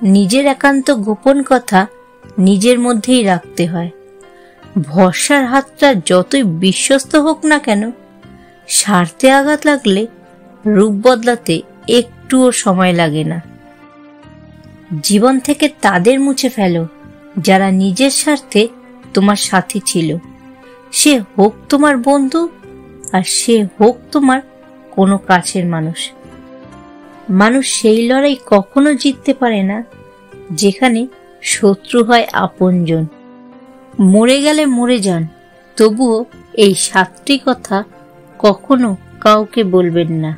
নিজের একান্ত গোপন কথা নিজের মধ্যেই রাখতে হয়। ভরসার হাতটা যতই বিশ্বস্ত হোক না কেন, স্বার্থে আঘাত লাগলে রূপ বদলাতে একটুও সময় লাগে না। জীবন থেকে তাদের মুছে ফেলো যারা নিজের স্বার্থে তোমার সাথী ছিল, সে হোক তোমার বন্ধু আর সে হোক তোমার কোনো কাছের মানুষ। মানুষ সেই লড়াই কখনো জিততে পারে না যেখানে শত্রু হয় আপনজন। মরে গেলে মরে যান, তবুও এই 7টি কথা কখনো কাউকে বলবেন না।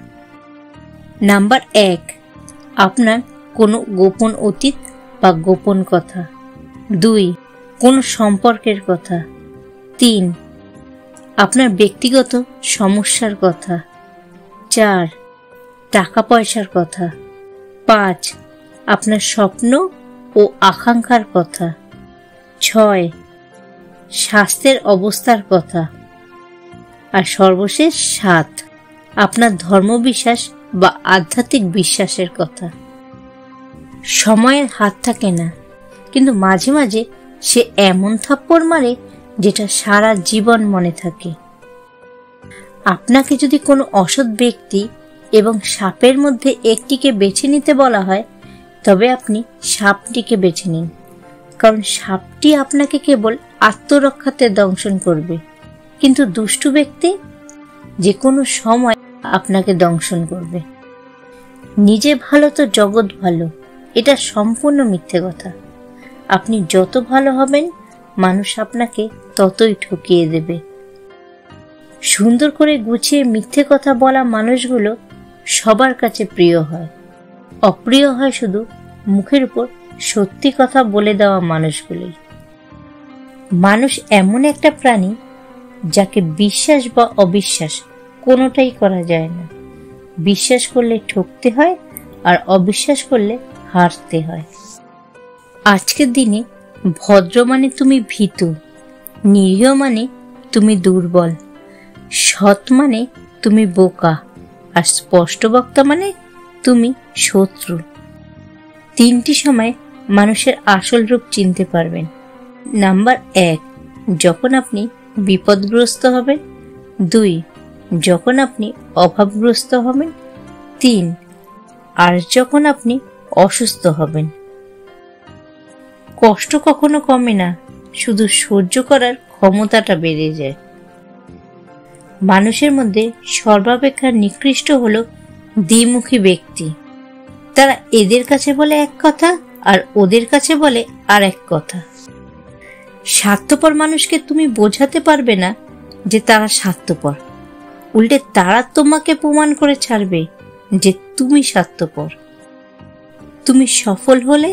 নাম্বার 1, আপনার কোনো গোপন অতীত বা গোপন কথা। 2, কোনো সম্পর্কের কথা। 3, আপনার ব্যক্তিগত সমস্যার কথা। 4, টাকা পয়সার কথা। 5, আপনার স্বপ্ন ও আকাঙ্ক্ষার কথা। 6, স্বাস্থ্যের অবস্থার কথা। আর সর্বশেষ 7, আপনার ধর্মবিশ্বাস বা আধ্যাত্মিক বিশ্বাসের কথা। সময়ের হাত থাকে না, কিন্তু মাঝে মাঝে সে এমন থাপ্পড় মারে যেটা সারা জীবন মনে থাকে। আপনাকে যদি কোনো অসৎ ব্যক্তি এবং সাপের মধ্যে একটিকে বেছে নিতে বলা হয়, তবে আপনি সাপটিকে বেছে নিন, কারণ সাপটি আপনাকে কেবল আত্মরক্ষাতে দংশন করবে, কিন্তু দুষ্টু ব্যক্তি যে কোনো সময় আপনাকে দংশন করবে। নিজে ভালো তো জগৎ ভালো, এটা সম্পূর্ণ মিথ্যে কথা। আপনি যত ভালো হবেন, মানুষ আপনাকে ততই ঠকিয়ে দেবে। সুন্দর করে গুছিয়ে মিথ্যে কথা বলা মানুষগুলো সবার কাছে প্রিয় হয়। অপ্রিয় হয় শুধু মুখের উপর সত্যি কথা বলে দেওয়া মানুষগুলোই। মানুষ এমন একটা প্রাণী যাকে বিশ্বাস বা অবিশ্বাস কোনোটাই করা যায় না। বিশ্বাস করলে ঠকতে হয়, আর অবিশ্বাস করলে হারতে হয়। আজকের দিনে ভদ্র মানে তুমি ভীতু, নিরীহ মানে তুমি দুর্বল, সৎ মানে তুমি বোকা, আর স্পষ্টবক্তা মানে তুমি শত্রু। 3টি সময় মানুষের আসল রূপ চিনতে পারবেন। নাম্বার 1, যখন আপনি বিপদগ্রস্ত হবেন। 2, যখন আপনি অভাবগ্রস্ত হবেন। 3, আর যখন আপনি অসুস্থ হবেন। কষ্ট কখনো কমে না, শুধু সহ্য করার ক্ষমতাটা বেড়ে যায়। মানুষের মধ্যে সর্বাপেক্ষা নিকৃষ্ট হলো দ্বিমুখী ব্যক্তি। তারা এদের কাছে বলে এক কথা আর ওদের কাছে বলে আর এক কথা। স্বার্থপর মানুষকে তুমি বোঝাতে পারবে না যে তারা স্বার্থপর, উল্টে তারা তোমাকে প্রমাণ করে ছাড়বে যে তুমি স্বার্থপর। তুমি সফল হলে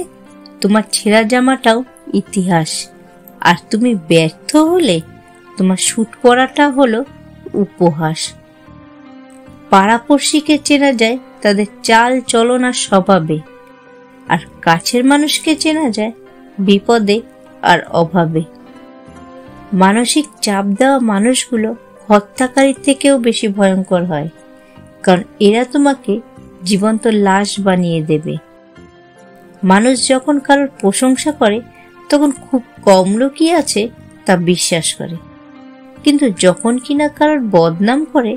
তোমার ছেঁড়া জামাটাও ইতিহাস, আর তুমি ব্যর্থ হলে তোমার স্যুট পরাটা হলো উপহাস। পাড়াপড়শিকে চেনা যায় তাদের চাল চলন আর স্বভাবে, আর কাছের মানুষকে চেনা যায় বিপদে আর অভাবে। মানসিক চাপ দেওয়া মানুষগুলো হত্যাকারীর থেকেও বেশি ভয়ঙ্কর হয়, কারণ এরা তোমাকে জীবন্ত লাশ বানিয়ে দেবে। মানুষ যখন কারোর প্রশংসা করে তখন খুব কম লোকই আছে তা বিশ্বাস করে, কিন্তু যখন কিনা কারোর বদনাম করে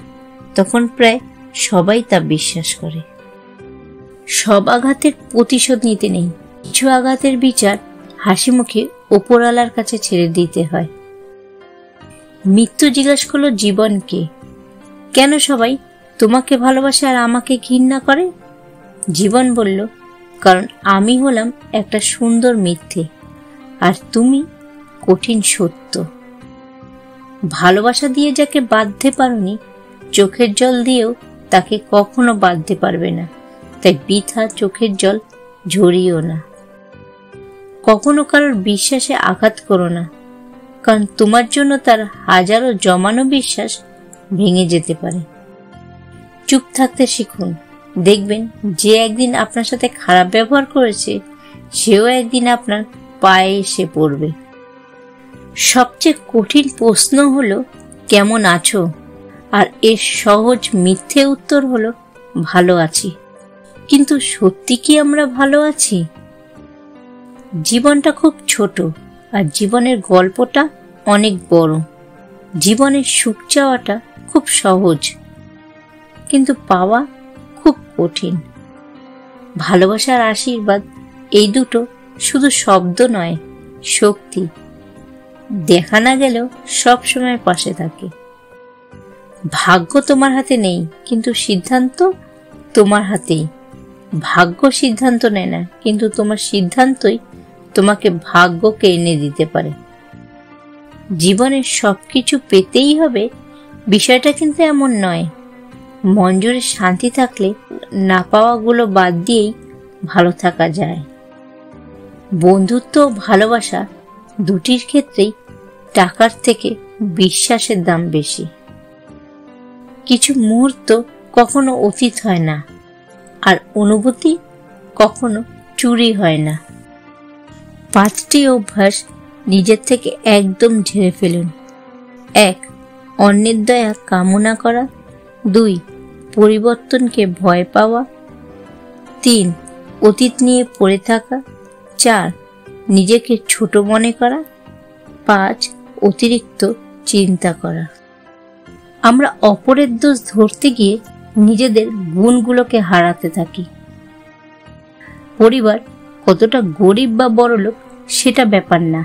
তখন প্রায় সবাই তা বিশ্বাস করে। সব আঘাতের প্রতিশোধ নিতে নেই, কিছু আঘাতের বিচার হাসি মুখে ওপরওয়ালার কাছে ছেড়ে দিতে হয়। মৃত্যু জিজ্ঞাসা করলো জীবনকে, কেন সবাই তোমাকে ভালোবাসে আর আমাকে ঘৃণা করে? জীবন বলল, কারণ আমি হলাম একটা সুন্দর মিথ্যে আর তুমি কঠিন সত্য। ভালোবাসা দিয়ে যাকে বাঁধতে পারোনি, চোখের জল দিয়েও তাকে কখনো বাঁধতে পারবে না, তাই বৃথা চোখের জল ঝরিও না। কখনো কারোর বিশ্বাসে আঘাত করো না, কারণ তোমার জন্য তার হাজারো জমানো বিশ্বাস ভেঙে যেতে পারে। চুপ থাকতে শিখুন, দেখবেন যে একদিন আপনার সাথে খারাপ ব্যবহার করেছে সেও একদিন আপনার পায়ে এসে পড়বে। সবচেয়ে কঠিন প্রশ্ন হলো কেমন আছো, আর এর সহজ মিথ্যে উত্তর হলো ভালো আছি। কিন্তু সত্যি কি আমরা ভালো আছি? জীবনটা খুব ছোট আর জীবনের গল্পটা অনেক বড়। জীবনের সুখ চাওয়াটা খুব সহজ, কিন্তু পাওয়া খুব কঠিন। ভালোবাসার আশীর্বাদ এই দুটো শুধু শব্দ নয়, শক্তি। দেখা না গেলেও সব সময় পাশে থাকে। ভাগ্য তোমার হাতে নেই, কিন্তু সিদ্ধান্ত তোমার হাতেই। ভাগ্য সিদ্ধান্ত নেয় না, কিন্তু তোমার সিদ্ধান্তই তোমাকে ভাগ্যকে এনে দিতে পারে। জীবনের সবকিছু পেতেই হবে বিষয়টা কিন্তু এমন নয়। মন জুড়ে শান্তি থাকলে না পাওয়াগুলো বাদ দিয়েই ভালো থাকা যায়। বন্ধুত্ব ও ভালোবাসা দুটির ক্ষেত্রেই টাকার থেকে বিশ্বাসের দাম বেশি। কিছু মুহূর্ত কখনো অতীত হয় না, আর অনুভূতি কখনো চুরি হয় না। 5টি অভ্যাস নিজের থেকে একদম ঝেড়ে ফেলুন। 1. অন্যের দয়া কামনা করা। 2. পরিবর্তনকে ভয় পাওয়া। 3. অতীত নিয়ে পড়ে থাকা। 4. নিজেকে ছোট মনে করা। 5. অতিরিক্ত চিন্তা করা। আমরা অপরের দোষ ধরতে গিয়ে নিজেদের গুণগুলোকে হারাতে থাকি। পরিবার কতটা গরিব বা বড়লোক সেটা ব্যাপার না,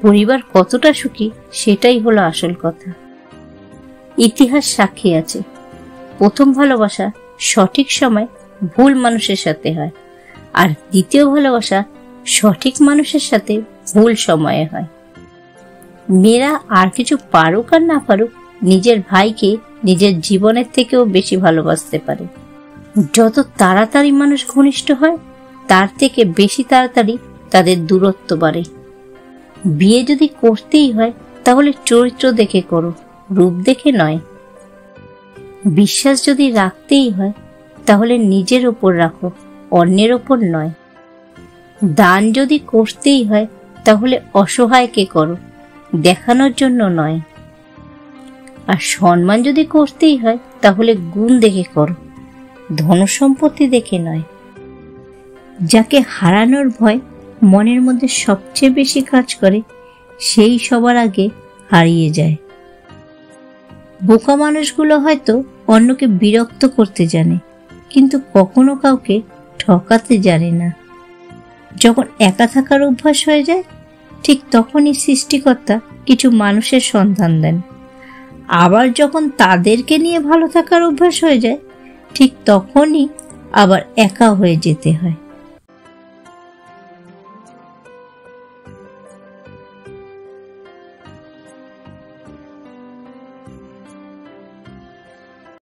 পরিবার কতটা সুখী সেটাই হলো আসল কথা। ইতিহাস সাক্ষী আছে, প্রথম ভালোবাসা সঠিক সময় ভুল মানুষের সাথে হয়, আর দ্বিতীয় ভালোবাসা সঠিক মানুষের সাথে ভুল সময়ে হয়। মেয়েরা আর কিছু পারুক আর না পারুক, নিজের ভাইকে নিজের জীবনের থেকেও বেশি ভালোবাসতে পারে। যত তাড়াতাড়ি মানুষ ঘনিষ্ঠ হয়, তার থেকে বেশি তাড়াতাড়ি তাদের দূরত্ব বাড়ে। বিয়ে যদি করতেই হয় তাহলে চরিত্র দেখে করো, রূপ দেখে নয়। বিশ্বাস যদি রাখতেই হয় তাহলে নিজের ওপর রাখো, অন্যের ওপর নয়। দান যদি করতেই হয় তাহলে অসহায়কে করো, দেখানোর জন্য নয়। আর সম্মান যদি করতেই হয় তাহলে গুণ দেখে করো, ধনসম্পত্তি দেখে নয়। যাকে হারানোর ভয় মনের মধ্যে সবচেয়ে বেশি কাজ করে, সেই সবার আগে হারিয়ে যায়। বোকা মানুষগুলো হয়তো অন্যকে বিরক্ত করতে জানে, কিন্তু কখনো কাউকে ঠকাতে জানে না। যখন একা থাকার অভ্যাস হয়ে যায়, ঠিক তখনই সৃষ্টিকর্তা কিছু মানুষের সন্ধান দেন। আবার যখন তাদেরকে নিয়ে ভালো থাকার অভ্যাস হয়ে যায়, ঠিক তখনই আবার একা হয়ে যেতে হয়।